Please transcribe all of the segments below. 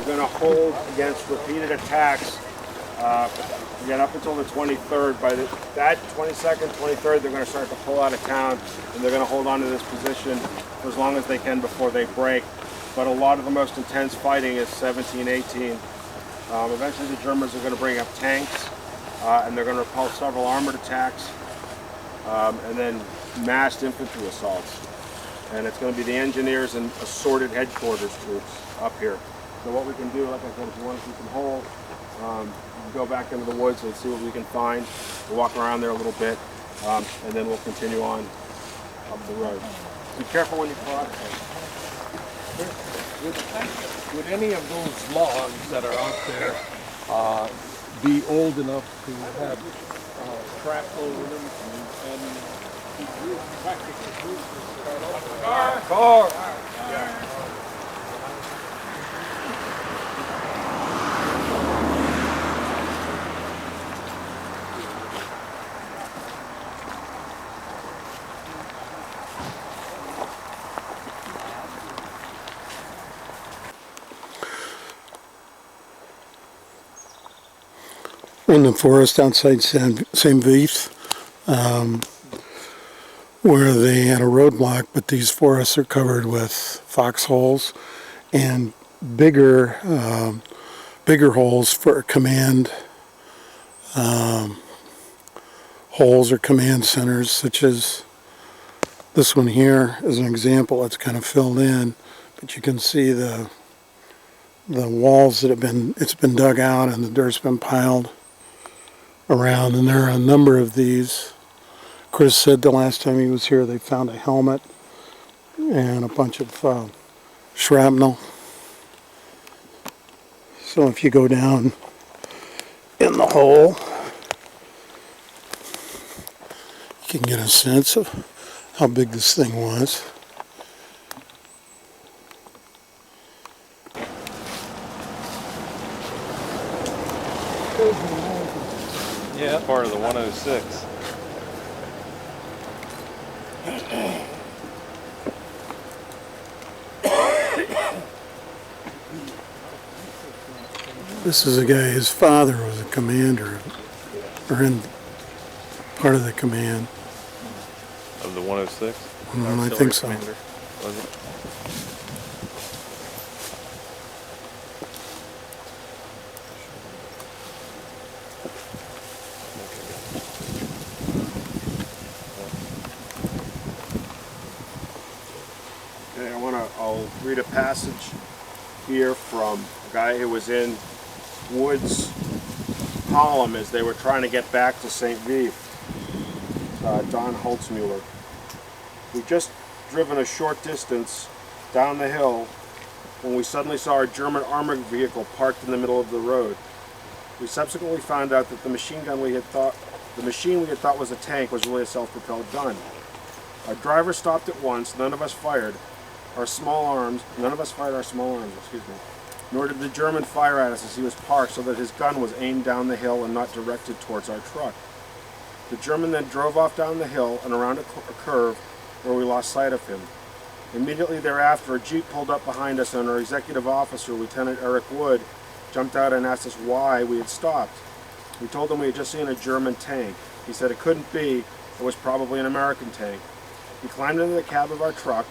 going to hold against repeated attacks again up until the 23rd. By that 22nd, 23rd, they're going to start to pull out of town, and they're going to hold on to this position for as long as they can before they break. But a lot of the most intense fighting is 17, 18. Eventually the Germans are going to bring up tanks, and they're going to repel several armored attacks, and then massed infantry assaults. And it's going to be the engineers and assorted headquarters troops up here. So what we can do, like I said, if you want to keep them whole, go back into the woods and see what we can find. We'll walk around there a little bit, and then we'll continue on up the road. Be careful when you cross. Would any of those logs that are out there be old enough to have trapped over them and be practically used to start off? Car! Yeah. In the forest outside Saint-Vith, where they had a roadblock, but these forests are covered with foxholes and bigger holes for command holes or command centers, such as this one here as an example. It's kind of filled in, but you can see the walls that it's been dug out and the dirt's been piled around, and there are a number of these. Chris said the last time he was here they found a helmet and a bunch of shrapnel. So if you go down in the hole, you can get a sense of how big this thing was. Yeah, part of the 106. This is a guy, his father was a commander, or in part of the command. Of the 106? I think so. Commander, was it? I'll read a passage here from a guy who was in Wood's column as they were trying to get back to St. Vith, Don Holtzmuller. We'd just driven a short distance down the hill when we suddenly saw a German armored vehicle parked in the middle of the road. We subsequently found out that the machine we had thought was a tank was really a self-propelled gun. Our driver stopped at once. None of us fired our small arms, nor did the German fire at us as he was parked, so that his gun was aimed down the hill and not directed towards our truck. The German then drove off down the hill and around a curve where we lost sight of him. Immediately thereafter, a Jeep pulled up behind us, and our executive officer, Lieutenant Eric Wood, jumped out and asked us why we had stopped. We told him we had just seen a German tank. He said it couldn't be, it was probably an American tank. He climbed into the cab of our truck,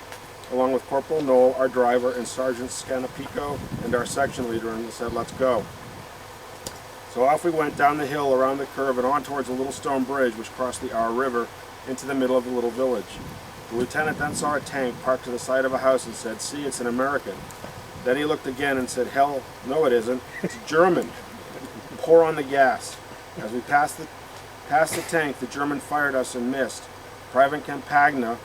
along with Corporal Knoll, our driver, and Sergeant Scanapico, and our section leader, and said, "Let's go." So off we went down the hill, around the curve, and on towards a little stone bridge which crossed the Our River into the middle of the little village. The lieutenant then saw a tank parked to the side of a house and said, "See, it's an American." Then he looked again and said, "Hell, no it isn't. It's German. Pour on the gas." As we passed the tank, the German fired us and missed. Private Campagna,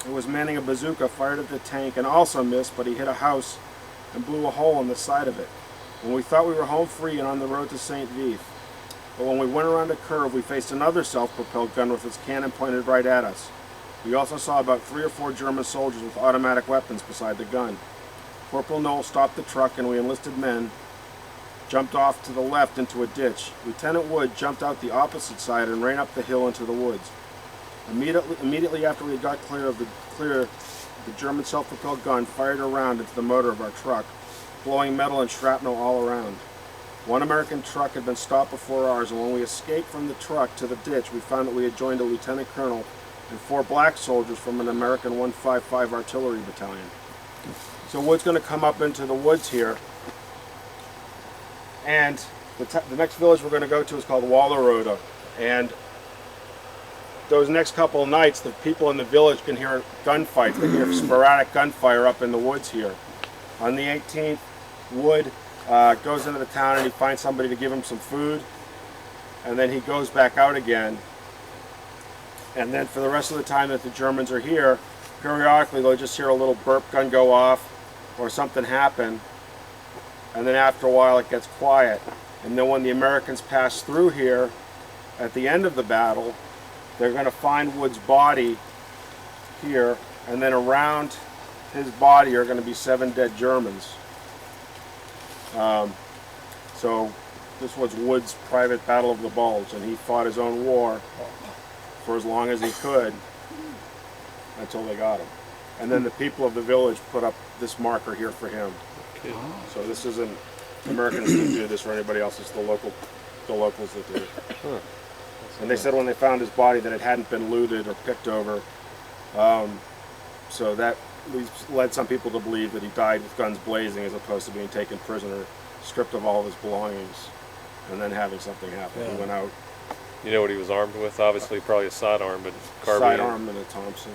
who was manning a bazooka, fired at the tank and also missed, but he hit a house and blew a hole in the side of it. When we thought we were home free and on the road to St. Vith. But when we went around a curve, we faced another self-propelled gun with its cannon pointed right at us. We also saw about 3 or 4 German soldiers with automatic weapons beside the gun. Corporal Knoll stopped the truck, and we enlisted men jumped off to the left into a ditch. Lieutenant Wood jumped out the opposite side and ran up the hill into the woods. Immediately after we got clear, the German self-propelled gun fired a round into the motor of our truck. blowing metal and shrapnel all around. One American truck had been stopped before ours, and when we escaped from the truck to the ditch, we found that we had joined a lieutenant colonel and 4 black soldiers from an American 155 artillery battalion. So Wood's going to come up into the woods here, and the next village we're going to go to is called Walleroda, and those next couple of nights, the people in the village can hear gunfights. They hear sporadic gunfire up in the woods here. On the 18th, Wood goes into the town and he finds somebody to give him some food, and then he goes back out again. And then for the rest of the time that the Germans are here, periodically they'll just hear a little burp gun go off or something happen, and then after a while it gets quiet. And then when the Americans pass through here at the end of the battle, they're going to find Wood's body here, and then around his body are going to be 7 dead Germans. So this was Wood's private battle of the Bulge, and he fought his own war for as long as he could until they got him. And then the people of the village put up this marker here for him. So this isn't Americans didn't do this or anybody else, it's the locals that did it. And they said when they found his body that it hadn't been looted or picked over. So that led some people to believe that he died with guns blazing as opposed to being taken prisoner, stripped of all of his belongings, and then having something happen. He went out. You know what he was armed with? Obviously, probably a sidearm, but carbine. Sidearm and a Thompson.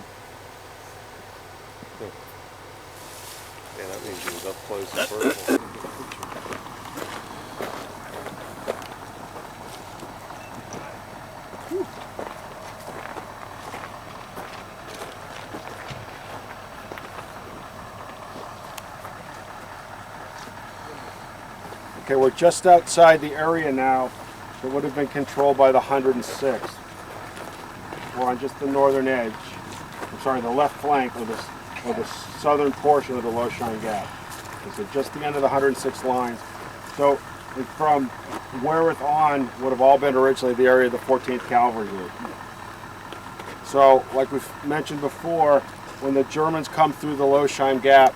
Yeah, that means he was up close and personal. Okay, we're just outside the area now that would have been controlled by the 106th. We're on just the northern edge. I'm sorry, the left flank of the southern portion of the Loshan Gap. So just the end of the 106th lines. So from Wereth on would have all been originally the area of the 14th Cavalry Group. So, like we've mentioned before, when the Germans come through the Loshan Gap,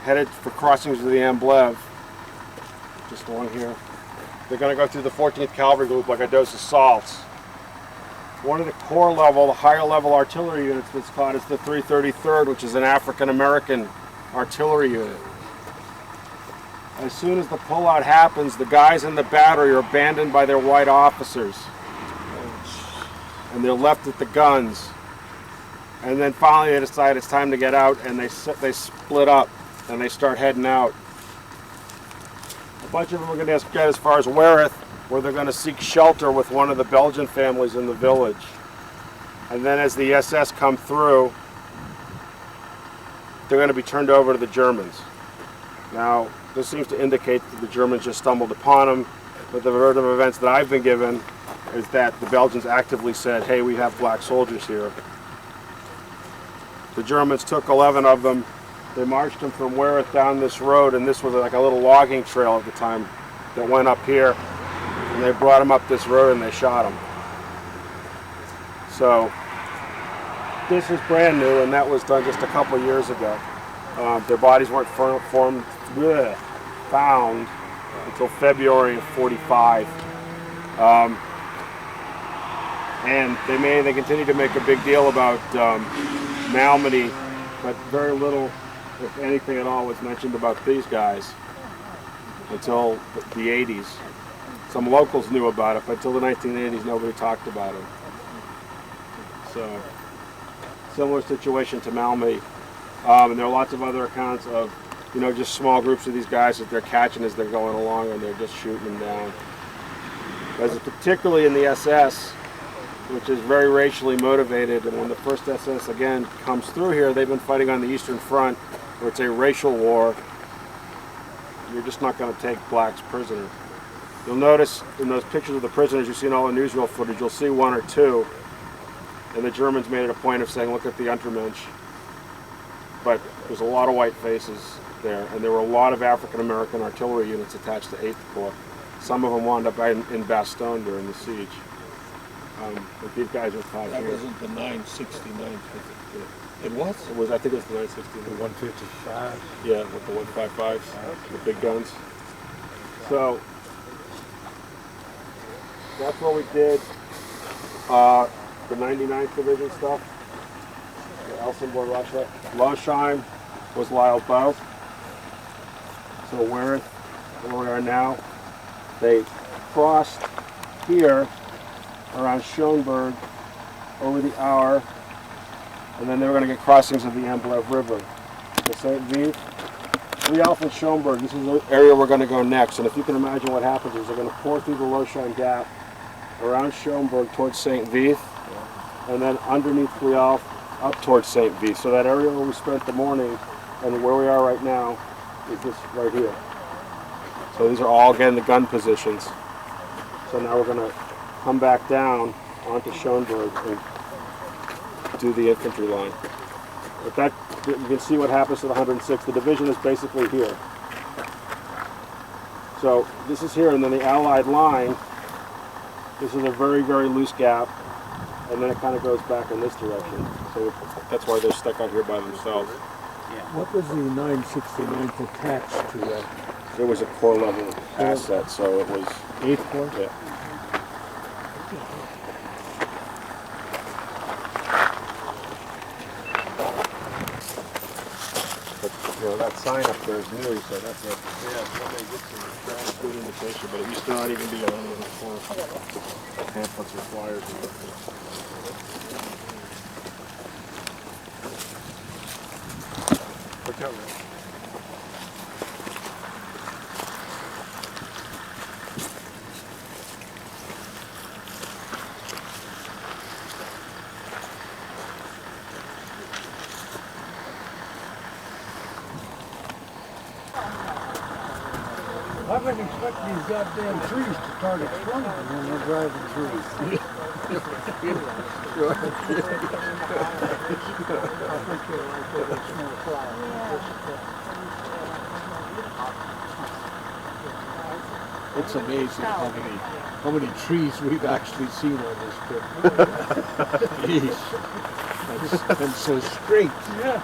headed for crossings of the Amblev, just along here, they're going to go through the 14th Cavalry Group like a dose of salts. One of the core level, the higher level artillery units that's caught is the 333rd, which is an African American artillery unit. As soon as the pullout happens, the guys in the battery are abandoned by their white officers, and they're left with the guns. And then finally they decide it's time to get out, and they split up and they start heading out. A bunch of them are going to get as far as Wereth, where they're going to seek shelter with one of the Belgian families in the village. And then as the SS come through, they're going to be turned over to the Germans. Now, this seems to indicate that the Germans just stumbled upon them, but the version of events that I've been given is that the Belgians actively said, hey, we have black soldiers here. The Germans took 11 of them. They marched them from Wereth down this road, and this was like a little logging trail at the time that went up here. And they brought them up this road and they shot them. So this is brand new, and that was done just a couple years ago. Their bodies weren't found until February of '45. And they continue to make a big deal about Malmedy, but very little, if anything at all, was mentioned about these guys until the 80s. Some locals knew about it, but until the 1980s, nobody talked about it. So, similar situation to Malmedy. And there are lots of other accounts of, just small groups of these guys that they're catching as they're going along, and they're just shooting them down. Because particularly in the SS, which is very racially motivated, and when the first SS again comes through here, they've been fighting on the Eastern Front, where it's a racial war. You're just not going to take blacks prisoner. You'll notice in those pictures of the prisoners you see in all the newsreel footage, you'll see one or two, and the Germans made it a point of saying, look at the Untermensch. But there's a lot of white faces there, and there were a lot of African American artillery units attached to 8th Corps. Some of them wound up in Bastogne during the siege. But these guys are caught here. That wasn't the 969th. It was? It was, I think it was the 916. The 155. Yeah, with the 155s, the big guns. So that's what we did. The 99th Division stuff. The Elsenborg, Russia. Losheim was Lyle Bow. So where we are now, they crossed here around Schoenberg over the Our, and then they were going to get crossings of the Amblev River. The St. Vive, Lialf and Schoenberg, this is the area we're going to go next. And if you can imagine what happens is they're going to pour through the Losheim Gap around Schoenberg towards St. Vive, and then underneath Lialf up towards St. Vive. So that area where we spent the morning and where we are right now is this right here. So these are all, again, the gun positions. So now we're going to come back down onto Schoenberg and do the infantry line. But that, you can see what happens to the 106. The division is basically here. So this is here, and then the Allied line, this is a very, very loose gap, and then it kind of goes back in this direction. So that's why they're stuck out here by themselves. What was the 969th attached to that? It was a corps level asset, so it was 8th Corps? Yeah. But, you know, that sign up there is new, so that's a good indication, but it used to not even be on the corps pamphlets or flyers. Look out, man. I wouldn't expect these goddamn trees to start exploding when they're driving through. It's amazing how many trees we've actually seen on this trip. Jeez. And so straight. Yeah.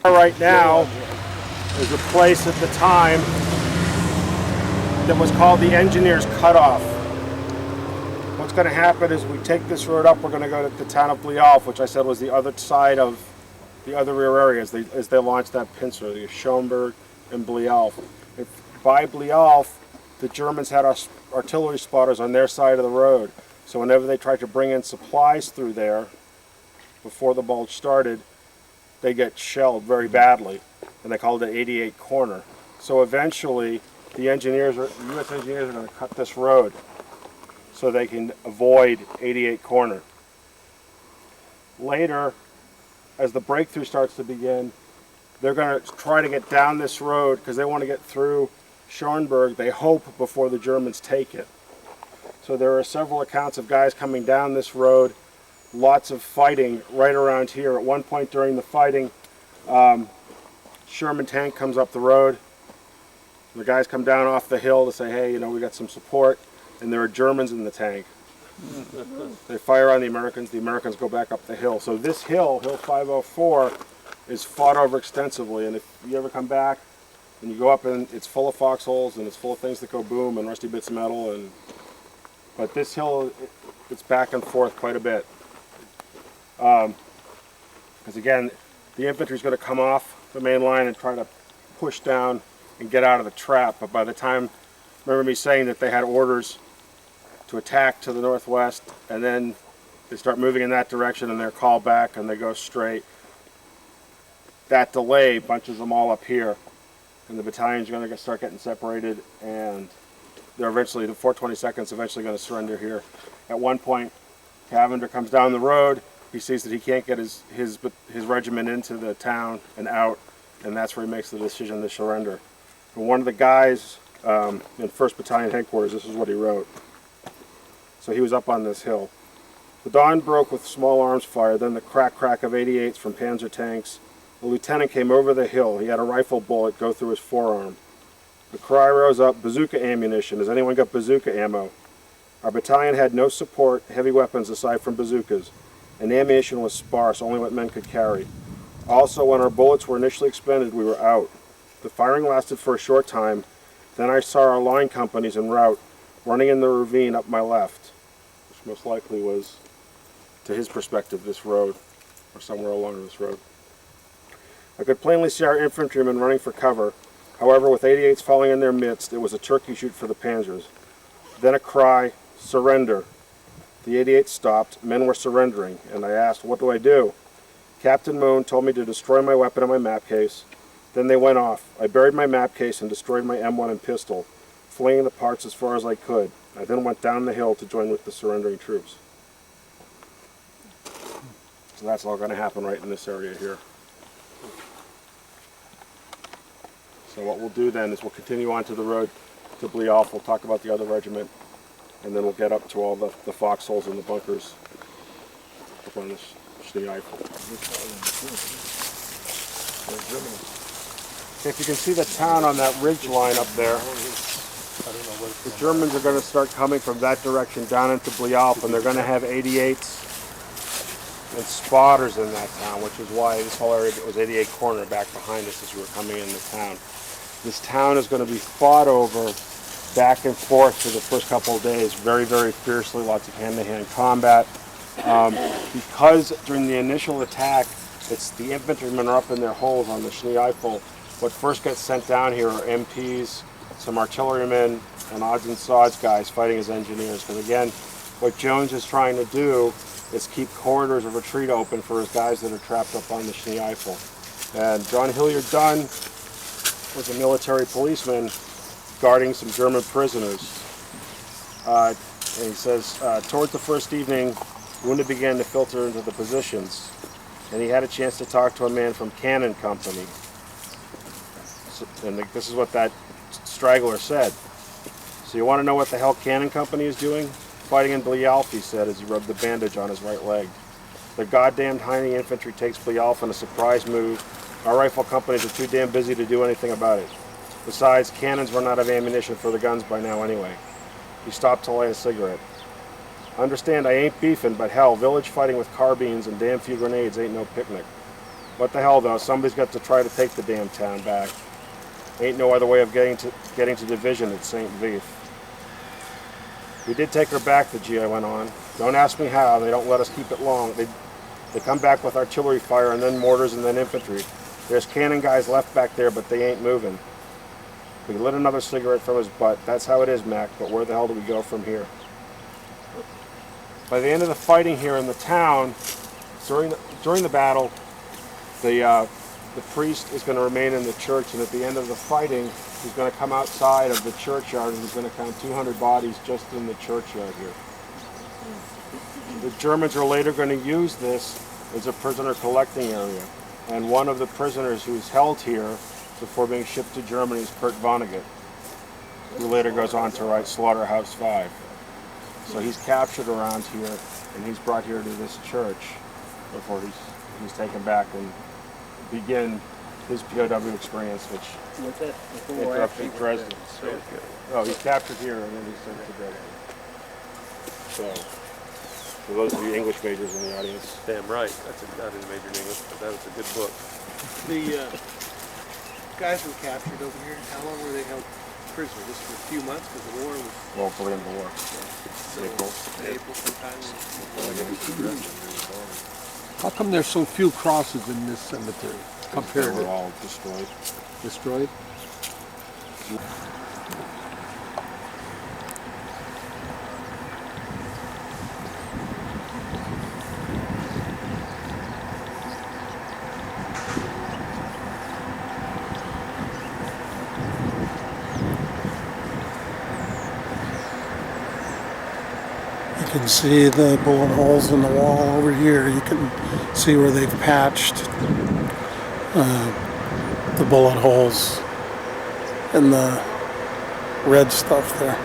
Right now is a place at the time that was called the Engineers Cutoff. What's going to happen is we take this road up, we're going to go to the town of Lialf, which I said was the other side of the other rear areas as they launched that pincer, the Schoenberg and Lialf. By Lialf, the Germans had artillery spotters on their side of the road. So whenever they tried to bring in supplies through there, before the Bulge started, they get shelled very badly, and they called it 88 Corner. So eventually, the U.S. engineers are going to cut this road so they can avoid 88 Corner. Later, as the breakthrough starts to begin, they're going to try to get down this road because they want to get through Schoenberg, they hope, before the Germans take it. So there are several accounts of guys coming down this road, lots of fighting right around here. At one point during the fighting, Sherman tank comes up the road. The guys come down off the hill to say, hey, you know, we got some support, and there are Germans in the tank. They fire on the Americans go back up the hill. So this hill, Hill 504, is fought over extensively, and if you ever come back and you go up and it's full of foxholes and it's full of things that go boom and rusty bits of metal, but this hill, it's back and forth quite a bit. Because again, the infantry is going to come off the main line and try to push down and get out of the trap. But by the time, remember me saying that they had orders to attack to the northwest, and then they start moving in that direction and they're called back and they go straight. That delay bunches them all up here, and the battalion's going to start getting separated, and they're eventually, the 422nd's eventually going to surrender here. At one point, Cavender comes down the road, He sees that he can't get his regiment into the town and out, and that's where he makes the decision to surrender. And one of the guys in 1st Battalion headquarters, this is what he wrote. So he was up on this hill. The dawn broke with small arms fire, then the crack of 88s from Panzer tanks. A lieutenant came over the hill. He had a rifle bullet go through his forearm. The cry rose up, bazooka ammunition. Has anyone got bazooka ammo? Our battalion had no support, heavy weapons aside from bazookas, and the ammunition was sparse, only what men could carry. Also, when our bullets were initially expended, we were out. The firing lasted for a short time. Then I saw our line companies en route, running in the ravine up my left, which most likely was, to his perspective, this road, or somewhere along this road. I could plainly see our infantrymen running for cover. However, with 88s falling in their midst, it was a turkey shoot for the panzers. Then a cry, surrender. The 88s stopped, men were surrendering, and I asked, what do I do? Captain Moon told me to destroy my weapon and my map case. Then they went off. I buried my map case and destroyed my M1 and pistol, flinging the parts as far as I could. I then went down the hill to join with the surrendering troops. So that's all going to happen right in this area here. So what we'll do then is we'll continue on to the road to Bleoff. We'll talk about the other regiment, and then we'll get up to all the foxholes and the bunkers up on the Schnee Eifel. If you can see the town on that ridge line up there, the Germans are going to start coming from that direction down into Bleoff, and they're going to have 88s and spotters in that town, which is why this whole area was 88 Corner back behind us as we were coming into town. This town is going to be fought over back and forth for the first couple of days, very, very fiercely, lots of hand-to-hand combat. Because during the initial attack, it's the infantrymen are up in their holes on the Schnee Eifel. What first gets sent down here are MPs, some artillerymen, and odds and sods guys fighting as engineers. Because again, what Jones is trying to do is keep corridors of retreat open for his guys that are trapped up on the Schnee Eifel. And John Hilliard Dunn was a military policeman guarding some German prisoners. And he says, towards the first evening, wounded began to filter into the positions, and he had a chance to talk to a man from Cannon Company. So, and this is what that straggler said. So you want to know what the hell Cannon Company is doing? Fighting in Bleoff, he said as he rubbed the bandage on his right leg. The goddamned Heine infantry takes Bleoff in a surprise move. Our rifle companies are too damn busy to do anything about it. Besides, cannons run out of ammunition for the guns by now anyway. He stopped to light a cigarette. Understand, I ain't beefing, but hell, village fighting with carbines and damn few grenades ain't no picnic. What the hell though, somebody's got to try to take the damn town back. Ain't no other way of getting to division at St. Vith. We did take her back, the GI went on. Don't ask me how, they don't let us keep it long. They come back with artillery fire and then mortars and then infantry. There's cannon guys left back there, but they ain't moving. We lit another cigarette from his butt. That's how it is, Mac, but where the hell do we go from here? By the end of the fighting here in the town, during the battle, the priest is going to remain in the church, and at the end of the fighting, he's going to come outside of the churchyard and he's going to count 200 bodies just in the churchyard here. The Germans are later going to use this as a prisoner collecting area, and one of the prisoners who's held here before being shipped to Germany is Kurt Vonnegut, who later goes on to write Slaughterhouse 5. So he's captured around here, and he's brought here to this church before he's taken back and begin his POW experience, which interrupted Dresden. Oh, he's captured here, and then he's sent to Dresden. So, for those of you English majors in the audience. Damn right. I didn't major in English, but that was a good book. The guys were captured over here. How long were they held prisoner? Just for a few months because the war was... Well, for the end of the war. April sometime. How come there's so few crosses in this cemetery compared They were to all destroyed. destroyed? You can see the bullet holes in the wall over here. You can see where they've patched the bullet holes in the red stuff there.